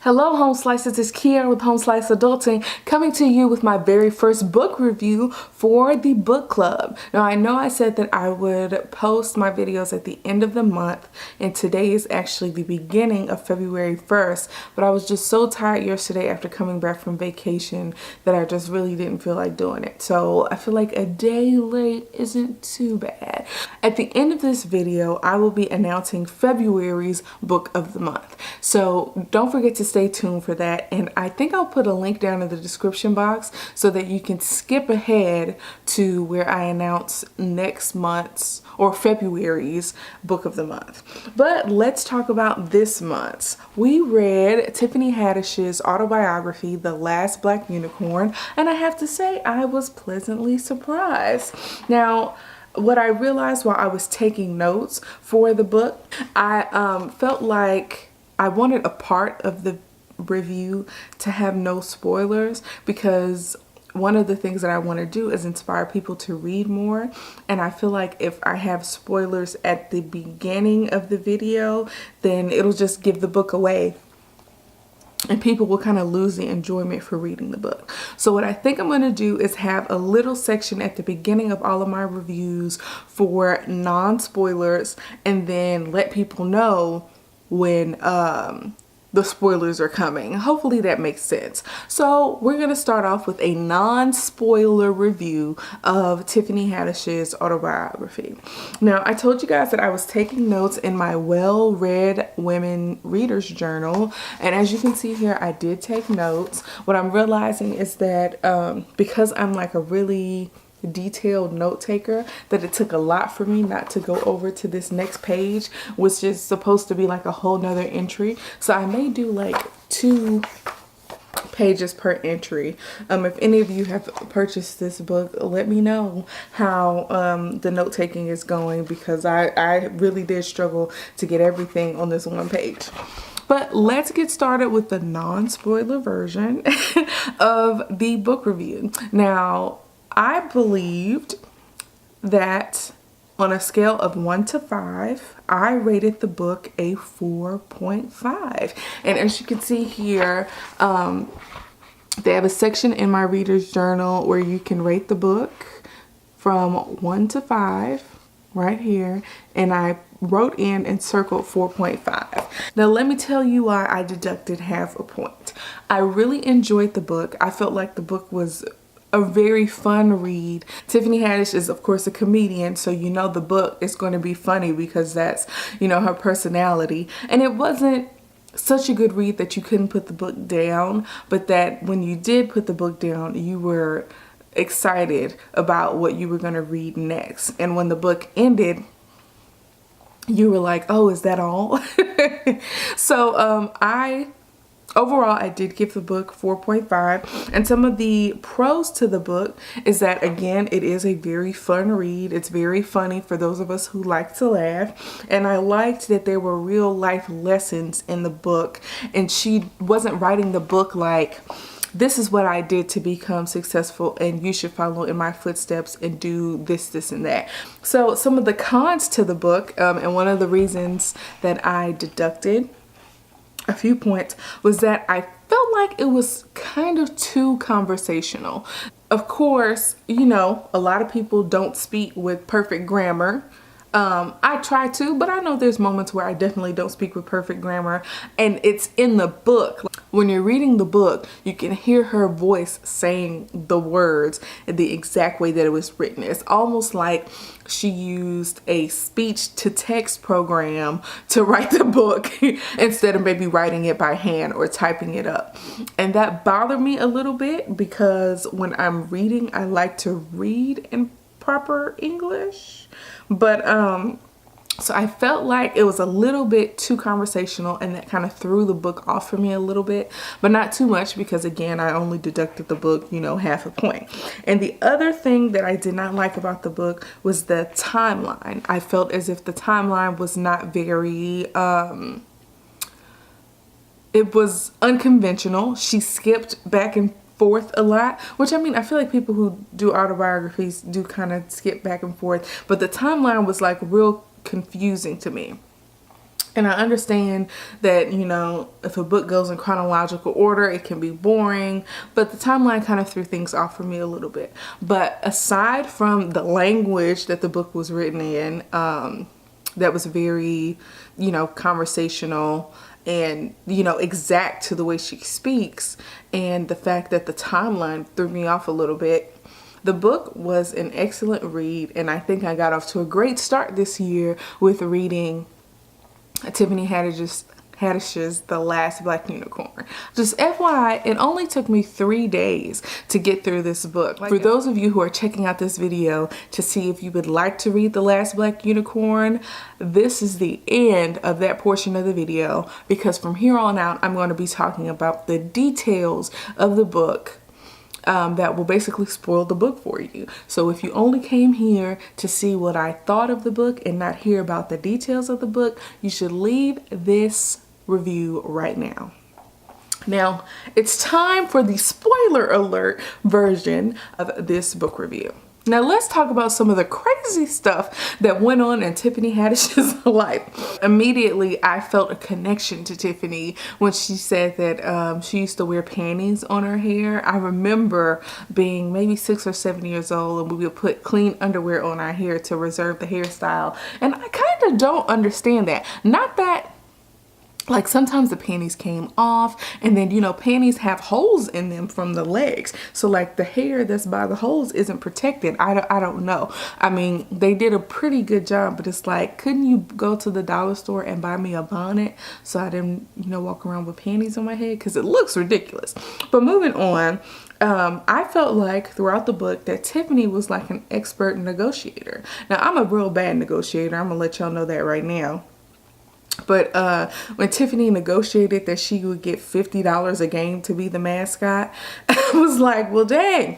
Hello Home Slices, it's Kiara with Home Slice Adulting, coming to you with my very first book review for the book club. Now I know I said that I would post my videos at the end of the month, and today is actually the beginning of February 1st, but I was just so tired yesterday after coming back from vacation that I just really didn't feel like doing it. So I feel like a day late isn't too bad. At the end of this video, I will be announcing February's book of the month. So don't forget to stay tuned for that, and I think I'll put a link down in the description box so that you can skip ahead to where I announce next month's or February's book of the month. But let's talk about this month's. We read Tiffany Haddish's autobiography, The Last Black Unicorn, and I have to say I was pleasantly surprised. Now, what I realized while I was taking notes for the book, I felt like I wanted a part of the review to have no spoilers, because one of the things that I want to do is inspire people to read more, and I feel like if I have spoilers at the beginning of the video, then it'll just give the book away and people will kind of lose the enjoyment for reading the book. So what I think I'm going to do is have a little section at the beginning of all of my reviews for non-spoilers, and then let people know when the spoilers are coming. Hopefully that makes sense. So we're going to start off with a non-spoiler review of Tiffany Haddish's autobiography. Now, I told you guys that I was taking notes in my well-read women readers journal, and as you can see here, I did take notes. What I'm realizing is that because I'm like a really detailed note taker, that it took a lot for me not to go over to this next page, which is supposed to be like a whole nother entry. So I may do like 2 pages per entry. If any of you have purchased this book, let me know how the note taking is going, because I really did struggle to get everything on this one page. But let's get started with the non-spoiler version of the book review. Now, I believed that on a scale of 1 to 5, I rated the book a 4.5. And as you can see here, they have a section in my reader's journal where you can rate the book from 1 to 5 right here. And I wrote in and circled 4.5. Now let me tell you why I deducted half a point. I really enjoyed the book. I felt like the book was a very fun read. Tiffany Haddish is of course a comedian, so you know the book is going to be funny because that's, you know, her personality. And it wasn't such a good read that you couldn't put the book down, but that when you did put the book down, you were excited about what you were going to read next. And when the book ended, you were like, oh, is that all? So overall, I did give the book 4.5, and some of the pros to the book is that, again, it is a very fun read. It's very funny for those of us who like to laugh, and I liked that there were real life lessons in the book, and she wasn't writing the book like, this is what I did to become successful and you should follow in my footsteps and do this, this, and that. So some of the cons to the book, and one of the reasons that I deducted a few points, was that I felt like it was kind of too conversational. Of course, you know, a lot of people don't speak with perfect grammar. I try to, but I know there's moments where I definitely don't speak with perfect grammar, and it's in the book. When you're reading the book, you can hear her voice saying the words in the exact way that it was written. It's almost like she used a speech-to-text program to write the book instead of maybe writing it by hand or typing it up. And that bothered me a little bit, because when I'm reading, I like to read in proper English. But so I felt like it was a little bit too conversational, and that kind of threw the book off for me a little bit, but not too much, because again, I only deducted the book, you know, half a point. And the other thing that I did not like about the book was the timeline. I felt as if the timeline was not very it was unconventional. She skipped back and forth a lot, which, I mean, I feel like people who do autobiographies do kind of skip back and forth, but the timeline was like real confusing to me. And I understand that, you know, if a book goes in chronological order, it can be boring, but the timeline kind of threw things off for me a little bit. But aside from the language that the book was written in, that was very, you know, conversational and, you know, exact to the way she speaks, and the fact that the timeline threw me off a little bit, the book was an excellent read, and I think I got off to a great start this year with reading Tiffany Haddish's The Last Black Unicorn. Just FYI, it only took me 3 days to get through this book. For those of you who are checking out this video to see if you would like to read The Last Black Unicorn, this is the end of that portion of the video, because from here on out, I'm going to be talking about the details of the book that will basically spoil the book for you. So if you only came here to see what I thought of the book and not hear about the details of the book, you should leave this review right now. Now, it's time for the spoiler alert version of this book review. Now let's talk about some of the crazy stuff that went on in Tiffany Haddish's life. Immediately, I felt a connection to Tiffany when she said that she used to wear panties on her hair. I remember being maybe 6 or 7 years old, and we would put clean underwear on our hair to reserve the hairstyle. And I kind of don't understand that. Not that, like, sometimes the panties came off, and then, you know, panties have holes in them from the legs. So like the hair that's by the holes isn't protected. I don't know. I mean, they did a pretty good job, but it's like, couldn't you go to the dollar store and buy me a bonnet so I didn't, you know, walk around with panties on my head? Because it looks ridiculous. But moving on, I felt like throughout the book that Tiffany was like an expert negotiator. Now, I'm a real bad negotiator. I'm gonna let y'all know that right now. But when Tiffany negotiated that she would get $50 a game to be the mascot, I was like, well, dang.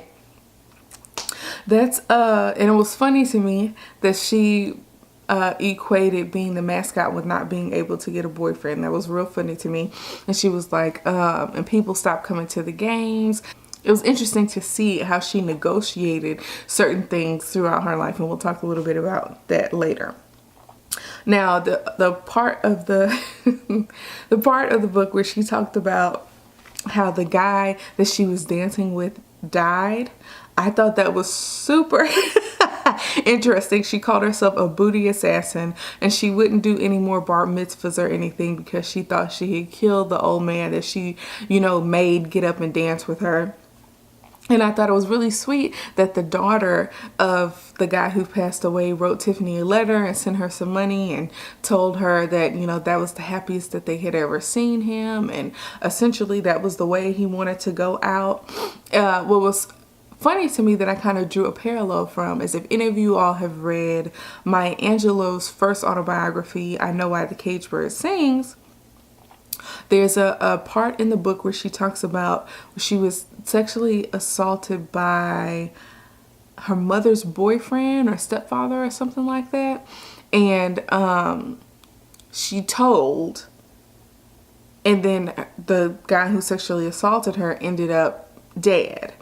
That's, and it was funny to me that she equated being the mascot with not being able to get a boyfriend. That was real funny to me. And she was like, and people stopped coming to the games. It was interesting to see how she negotiated certain things throughout her life, and we'll talk a little bit about that later. Now, the part of the the part of the book where she talked about how the guy that she was dancing with died, I thought that was super interesting. She called herself a booty assassin, and she wouldn't do any more bar mitzvahs or anything because she thought she had killed the old man that she, you know, made get up and dance with her. And I thought it was really sweet that the daughter of the guy who passed away wrote Tiffany a letter and sent her some money and told her that, you know, that was the happiest that they had ever seen him. And essentially that was the way he wanted to go out. What was funny to me that I kind of drew a parallel from is, if any of you all have read Maya Angelou's first autobiography, I Know Why the Caged Bird Sings, there's a part in the book where she talks about she was sexually assaulted by her mother's boyfriend or stepfather or something like that. And she told, and then the guy who sexually assaulted her ended up dead.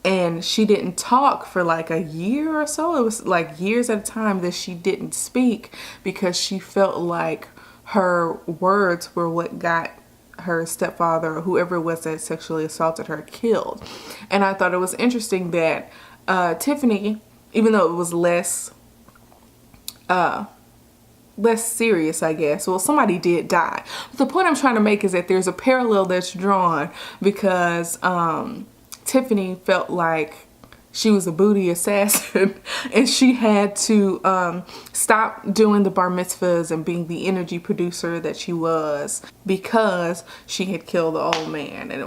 And she didn't talk for like a year or so. It was like years at a time that she didn't speak because she felt like her words were what got her stepfather or whoever it was that sexually assaulted her killed. And I thought it was interesting that Tiffany, even though it was less serious, I guess. Well, somebody did die. But the point I'm trying to make is that there's a parallel that's drawn because Tiffany felt like she was a booty assassin and she had to stop doing the bar mitzvahs and being the energy producer that she was because she had killed the old man. And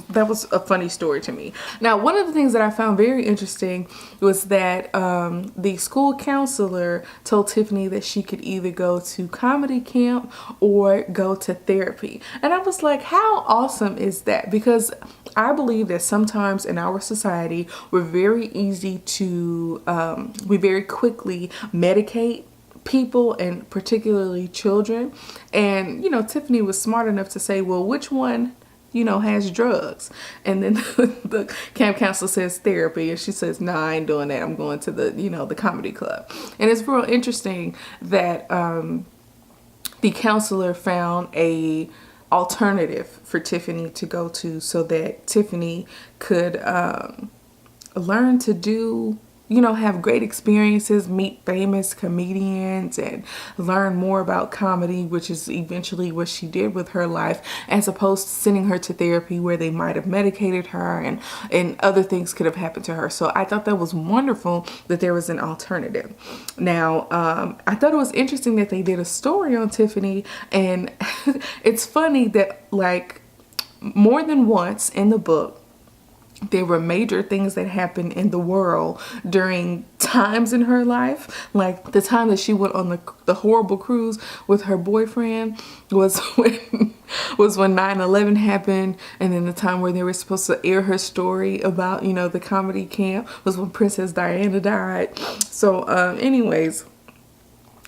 that was a funny story to me. Now, one of the things that I found very interesting was that the school counselor told Tiffany that she could either go to comedy camp or go to therapy. And I was like, how awesome is that? Because I believe that sometimes in our society, we're very easy to, we very quickly medicate people, and particularly children. And, you know, Tiffany was smart enough to say, well, which one, you know, has drugs? And then the camp counselor says therapy, and she says, no, I ain't doing that. I'm going to the, you know, the comedy club. And it's real interesting that the counselor found a alternative for Tiffany to go to so that Tiffany could learn to do, you know, have great experiences, meet famous comedians, and learn more about comedy, which is eventually what she did with her life, as opposed to sending her to therapy where they might have medicated her and other things could have happened to her. So I thought that was wonderful that there was an alternative. Now, I thought it was interesting that they did a story on Tiffany, and it's funny that, like, more than once in the book, there were major things that happened in the world during times in her life. Like the time that she went on the horrible cruise with her boyfriend was when 9/11 happened, and then the time where they were supposed to air her story about, you know, the comedy camp was when Princess Diana died. So anyways,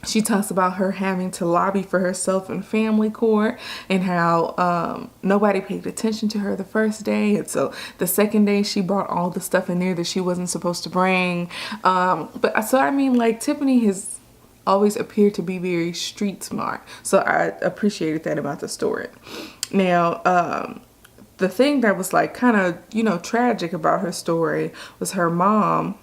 she talks about her having to lobby for herself in family court, and how nobody paid attention to her the first day. And so the second day she brought all the stuff in there that she wasn't supposed to bring. So I mean, like, Tiffany has always appeared to be very street smart. So I appreciated that about the story. Now, the thing that was like kind of, you know, tragic about her story was her mom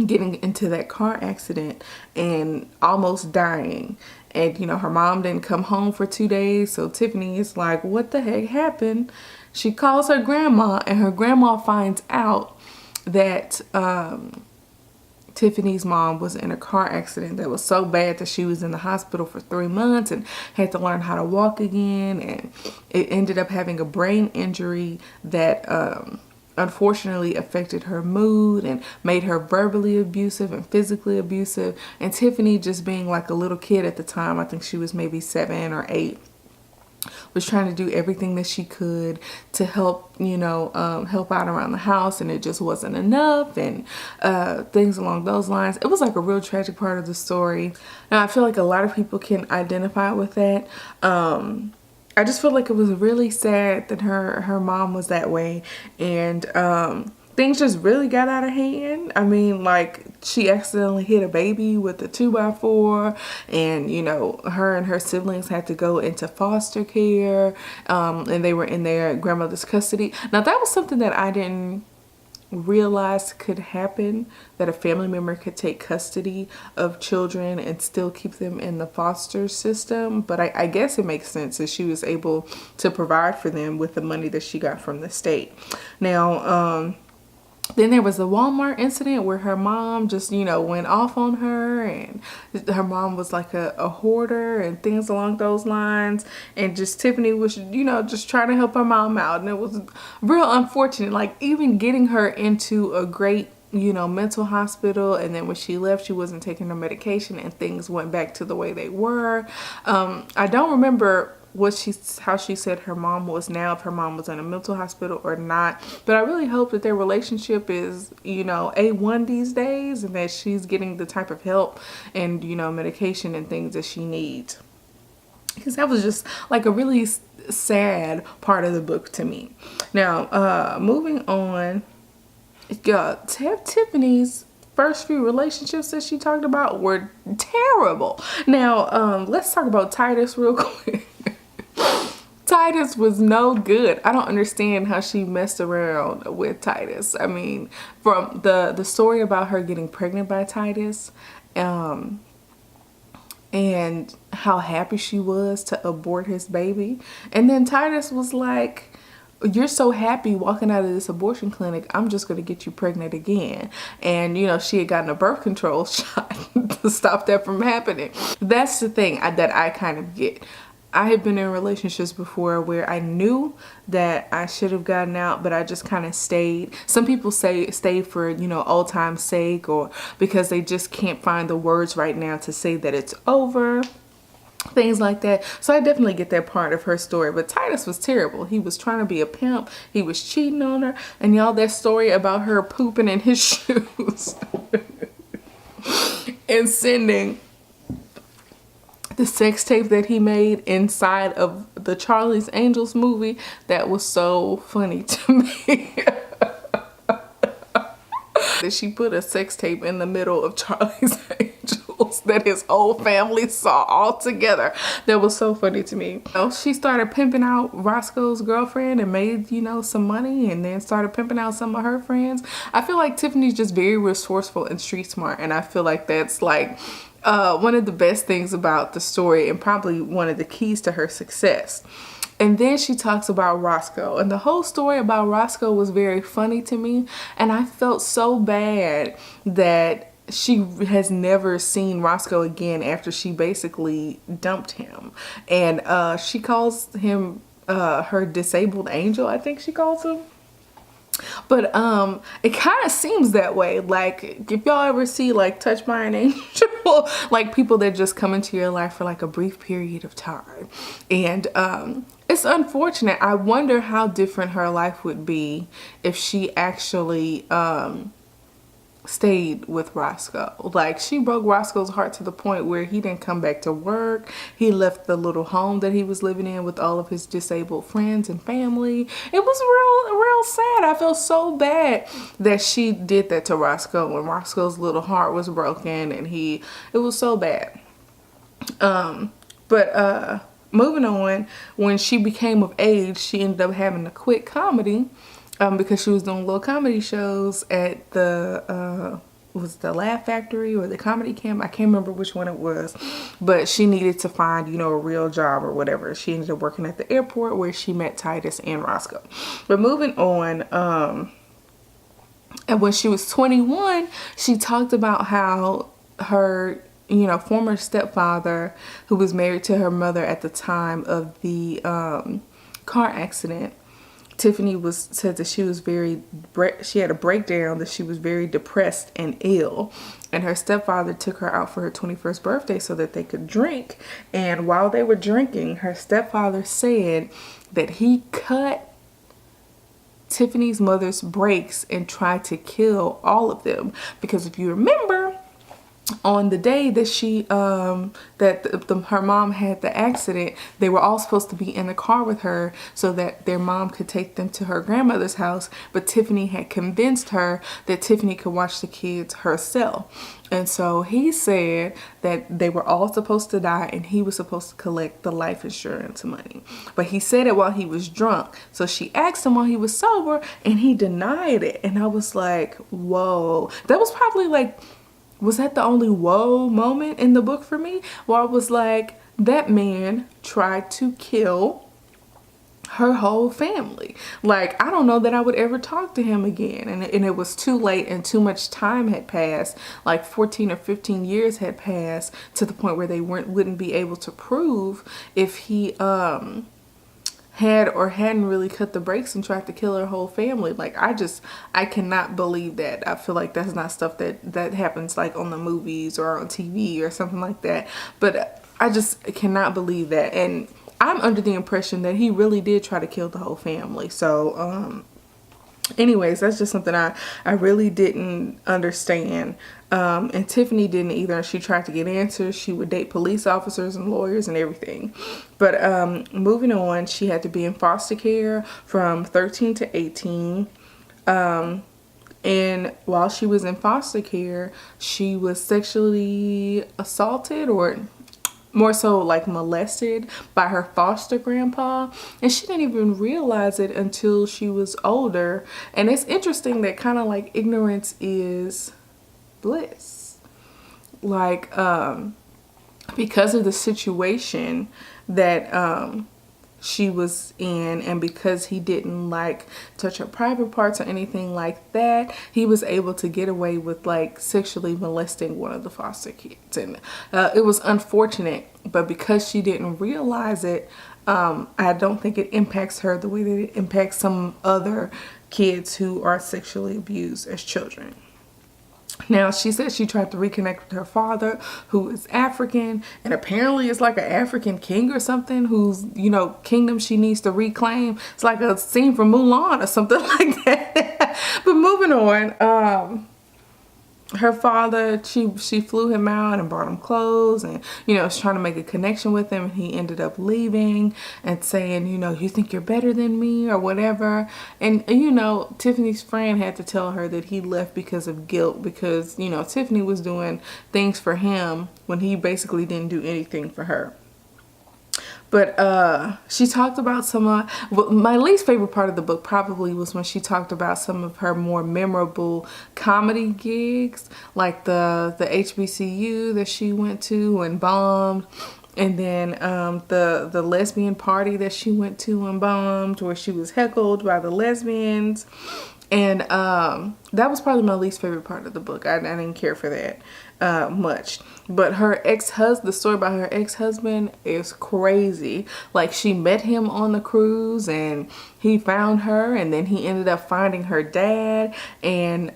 getting into that car accident and almost dying. And, you know, her mom didn't come home for 2 days. So Tiffany is like, what the heck happened? She calls her grandma, and her grandma finds out that Tiffany's mom was in a car accident that was so bad that she was in the hospital for 3 months and had to learn how to walk again. And it ended up having a brain injury that unfortunately affected her mood and made her verbally abusive and physically abusive. And Tiffany, just being like a little kid at the time, I think she was maybe 7 or 8, was trying to do everything that she could to help, you know, help out around the house, and it just wasn't enough, and things along those lines. It was like a real tragic part of the story. Now, I feel like a lot of people can identify with that. I just feel like it was really sad that her mom was that way, and things just really got out of hand. I mean, like, she accidentally hit a baby with a 2x4, and, you know, her and her siblings had to go into foster care, and they were in their grandmother's custody. Now, that was something that I didn't realize could happen, that a family member could take custody of children and still keep them in the foster system. But I guess it makes sense that she was able to provide for them with the money that she got from the state. Now, then there was the Walmart incident where her mom just, you know, went off on her, and her mom was like a hoarder and things along those lines. And just Tiffany was, you know, just trying to help her mom out. And it was real unfortunate, like even getting her into a great, you know, mental hospital. And then when she left, she wasn't taking her medication and things went back to the way they were. I don't remember how she said her mom was now, if her mom was in a mental hospital or not, but I really hope that their relationship is, you know, A1 these days, and that she's getting the type of help and, you know, medication and things that she needs, because that was just like a really sad part of the book to me. Now, moving on, Tiffany's first few relationships that she talked about were terrible. Now, let's talk about Titus real quick. Titus was no good. I don't understand how she messed around with Titus. I mean, from the story about her getting pregnant by Titus, and how happy she was to abort his baby. And then Titus was like, you're so happy walking out of this abortion clinic, I'm just going to get you pregnant again. And, you know, she had gotten a birth control shot to stop that from happening. That's the thing that I kind of get. I have been in relationships before where I knew that I should have gotten out, but I just kind of stayed. Some people say stay for, you know, old time's sake, or because they just can't find the words right now to say that it's over. Things like that. So I definitely get that part of her story. But Titus was terrible. He was trying to be a pimp. He was cheating on her. And y'all, that story about her pooping in his shoes and sending the sex tape that he made inside of the Charlie's Angels movie, that was so funny to me. that she put a sex tape in the middle of Charlie's Angels that his whole family saw all together. That was so funny to me. She started pimping out Roscoe's girlfriend and made, you know, some money, and then started pimping out some of her friends. I feel like Tiffany's just very resourceful and street smart, and I feel like that's like one of the best things about the story and probably one of the keys to her success. And then she talks about Roscoe, and the whole story about Roscoe was very funny to me, and I felt so bad that she has never seen Roscoe again after she basically dumped him. And she calls him her disabled angel, I think she calls him. But it kind of seems that way. Like, if y'all ever see like Touched by an Angel, like people that just come into your life for like a brief period of time. And it's unfortunate. I wonder how different her life would be if she actually stayed with Roscoe. Like, she broke Roscoe's heart to the point where he didn't come back to work. He left the little home that he was living in with all of his disabled friends and family. It was real sad. I felt so bad that she did that to Roscoe when Roscoe's little heart was broken, and it was so bad. Moving on, when she became of age, she ended up having to quit comedy because she was doing little comedy shows at the was the Laugh Factory or the Comedy Camp. I can't remember which one it was, but she needed to find, you know, a real job or whatever. She ended up working at the airport where she met Titus and Roscoe. But moving on, and when she was 21, she talked about how her, you know, former stepfather, who was married to her mother at the time of the car accident, Tiffany said that she was she had a breakdown, that she was very depressed and ill, and her stepfather took her out for her 21st birthday so that they could drink. And while they were drinking, her stepfather said that he cut Tiffany's mother's brakes and tried to kill all of them, because if you remember, on the day that her mom had the accident, they were all supposed to be in the car with her so that their mom could take them to her grandmother's house, but Tiffany had convinced her that Tiffany could watch the kids herself. And so he said that they were all supposed to die and he was supposed to collect the life insurance money. But he said it while he was drunk. So she asked him while he was sober and he denied it. And I was like, whoa. That was probably like, was that the only whoa moment in the book for me? Where I was like, that man tried to kill her whole family. Like, I don't know that I would ever talk to him again. And it was too late and too much time had passed. Like 14 or 15 years had passed to the point where they wouldn't be able to prove if he had or hadn't really cut the brakes and tried to kill her whole family. Like, I cannot believe that. I feel like that's not stuff that happens like on the movies or on TV or something like that. But I just cannot believe that. And I'm under the impression that he really did try to kill the whole family. So, anyways, that's just something I really didn't understand. And Tiffany didn't either. She tried to get answers. She would date police officers and lawyers and everything. But moving on, she had to be in foster care from 13 to 18. And while she was in foster care, she was sexually assaulted, or more so like molested, by her foster grandpa, and she didn't even realize it until she was older. And it's interesting that kind of like ignorance is bliss. Like, because of the situation that she was in, and because he didn't like touch her private parts or anything like that, he was able to get away with like sexually molesting one of the foster kids. And it was unfortunate, but because she didn't realize it, I don't think it impacts her the way that it impacts some other kids who are sexually abused as children. Now, she said she tried to reconnect with her father, who is African, and apparently it's like an African king or something whose, you know, kingdom she needs to reclaim. It's like a scene from Mulan or something like that. But moving on, her father, she flew him out and bought him clothes, and you know, was trying to make a connection with him, and he ended up leaving and saying, you know, you think you're better than me or whatever. And you know, Tiffany's friend had to tell her that he left because of guilt, because you know, Tiffany was doing things for him when he basically didn't do anything for her. But she talked about some of my least favorite part of the book probably was when she talked about some of her more memorable comedy gigs, like the HBCU that she went to and bombed, and then the lesbian party that she went to and bombed, where she was heckled by the lesbians. And that was probably my least favorite part of the book. I didn't care for that much. But her ex-husband, the story about her ex-husband is crazy. Like, she met him on the cruise and he found her, and then he ended up finding her dad, and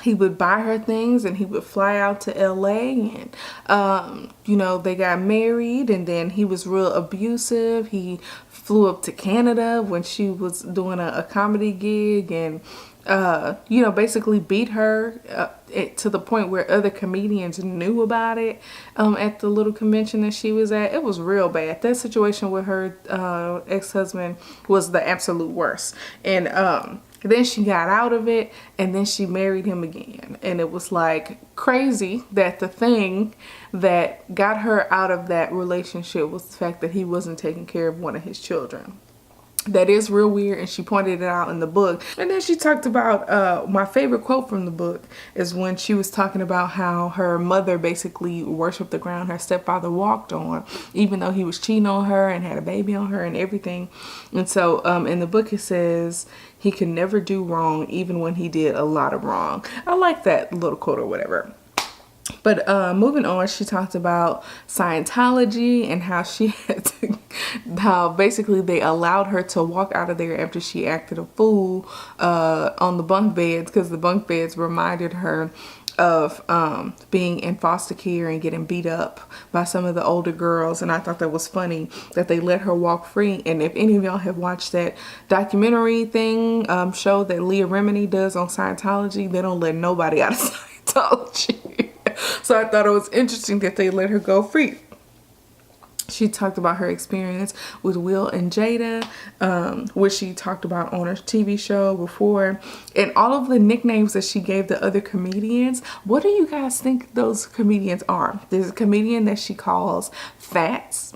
he would buy her things, and he would fly out to LA, and you know, they got married, and then he was real abusive. He flew up to Canada when she was doing a comedy gig, and you know, basically beat her to the point where other comedians knew about it at the little convention that she was at. It was real bad. That situation with her ex-husband was the absolute worst. And then she got out of it, and then she married him again. And it was like crazy that the thing that got her out of that relationship was the fact that he wasn't taking care of one of his children. That is real weird, and she pointed it out in the book. And then she talked about my favorite quote from the book is when she was talking about how her mother basically worshipped the ground her stepfather walked on, even though he was cheating on her and had a baby on her and everything. And so in the book it says he could never do wrong even when he did a lot of wrong. I like that little quote or whatever. But moving on, she talked about Scientology and how she had to, how basically they allowed her to walk out of there after she acted a fool on the bunk beds, because the bunk beds reminded her of being in foster care and getting beat up by some of the older girls. And I thought that was funny that they let her walk free. And if any of y'all have watched that documentary thing show that Leah Remini does on Scientology, they don't let nobody out of Scientology. So I thought it was interesting that they let her go free. She talked about her experience with Will and Jada, which she talked about on her TV show before, and all of the nicknames that she gave the other comedians. What do you guys think those comedians are? There's a comedian that she calls Fats.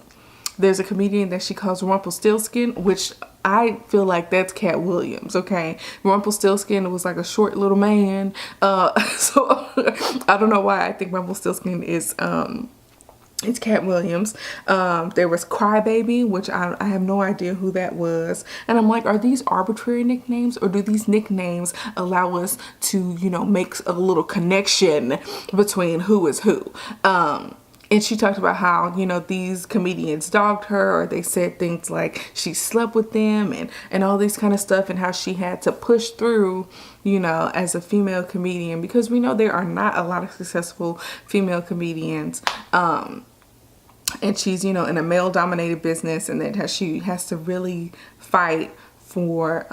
There's a comedian that she calls Rumpelstiltskin, which I feel like that's Cat Williams, okay? Rumpelstiltskin was like a short little man. So I don't know why I think Rumpelstiltskin is it's Cat Williams. There was Crybaby, which I have no idea who that was. And I'm like, are these arbitrary nicknames, or do these nicknames allow us to, you know, make a little connection between who is who? And she talked about how, you know, these comedians dogged her, or they said things like she slept with them and all these kind of stuff, and how she had to push through, you know, as a female comedian, because we know there are not a lot of successful female comedians. And she's, you know, in a male dominated business, and that she has to really fight for,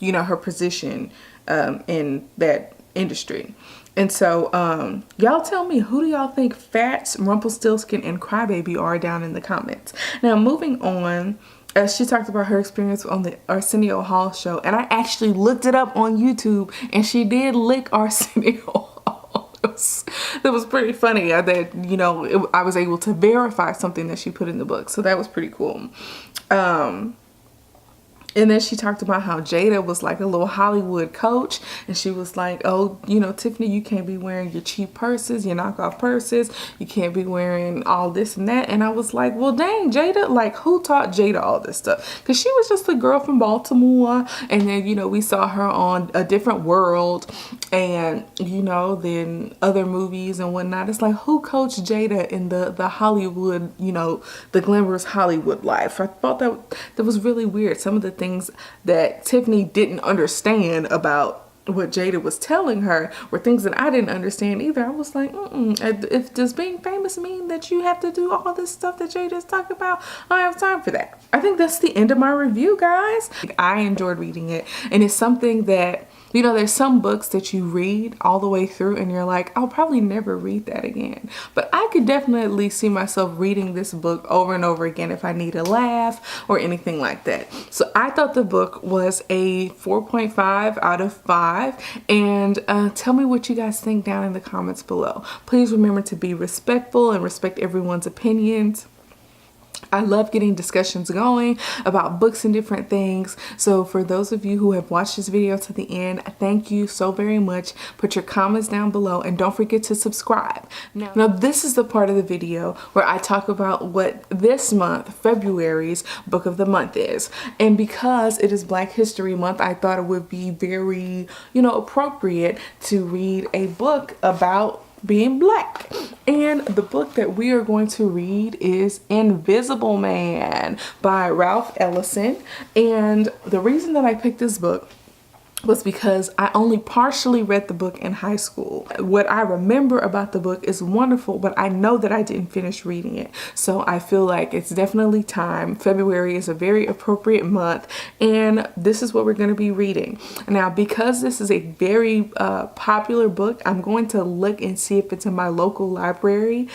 you know, her position in that industry. And so y'all tell me, who do y'all think Fats, Rumpelstiltskin, and Crybaby are down in the comments. Now, moving on, she talked about her experience on the Arsenio Hall show, and I actually looked it up on YouTube, and she did lick Arsenio Hall. That was pretty funny that, you know, I was able to verify something that she put in the book, so that was pretty cool. And then she talked about how Jada was like a little Hollywood coach, and she was like, oh, you know, Tiffany, you can't be wearing your cheap purses, your knockoff purses. You can't be wearing all this and that. And I was like, well, dang, Jada, like, who taught Jada all this stuff? Because she was just a girl from Baltimore. And then, you know, we saw her on A Different World and, you know, then other movies and whatnot. It's like, who coached Jada in the Hollywood, you know, the glamorous Hollywood life? I thought that was really weird. Some of the things that Tiffany didn't understand about what Jada was telling her were things that I didn't understand either. I was like, does being famous mean that you have to do all this stuff that Jada's talking about? I don't have time for that. I think that's the end of my review, guys. I enjoyed reading it, and it's something that You know, there's some books that you read all the way through and you're like, I'll probably never read that again. But I could definitely see myself reading this book over and over again if I need a laugh or anything like that. So I thought the book was a 4.5 out of 5. And tell me what you guys think down in the comments below. Please remember to be respectful and respect everyone's opinions. I love getting discussions going about books and different things. So for those of you who have watched this video to the end, thank you so very much. Put your comments down below and don't forget to subscribe. Now this is the part of the video where I talk about what this month, February's book of the month is. And because it is Black History Month, I thought it would be very, appropriate to read a book about being Black. And the book that we are going to read is Invisible Man by Ralph Ellison. And the reason that I picked this book was because I only partially read the book in high school. What I remember about the book is wonderful, but I know that I didn't finish reading it. So I feel like it's definitely time. February is a very appropriate month, and this is what we're going to be reading. Now, because this is a very popular book, I'm going to look and see if it's in my local library.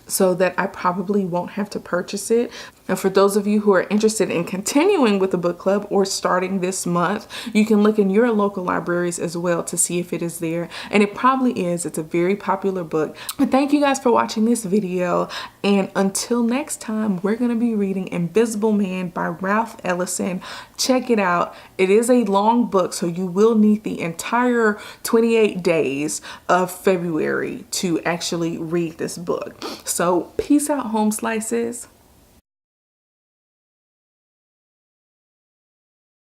So that I probably won't have to purchase it. Now, for those of you who are interested in continuing with the book club or starting this month, you can look in your local libraries as well to see if it is there. And it probably is. It's a very popular book. But thank you guys for watching this video. And until next time, we're going to be reading Invisible Man by Ralph Ellison. Check it out. It is a long book, so you will need the entire 28 days of February to actually read this book. So peace out, home slices.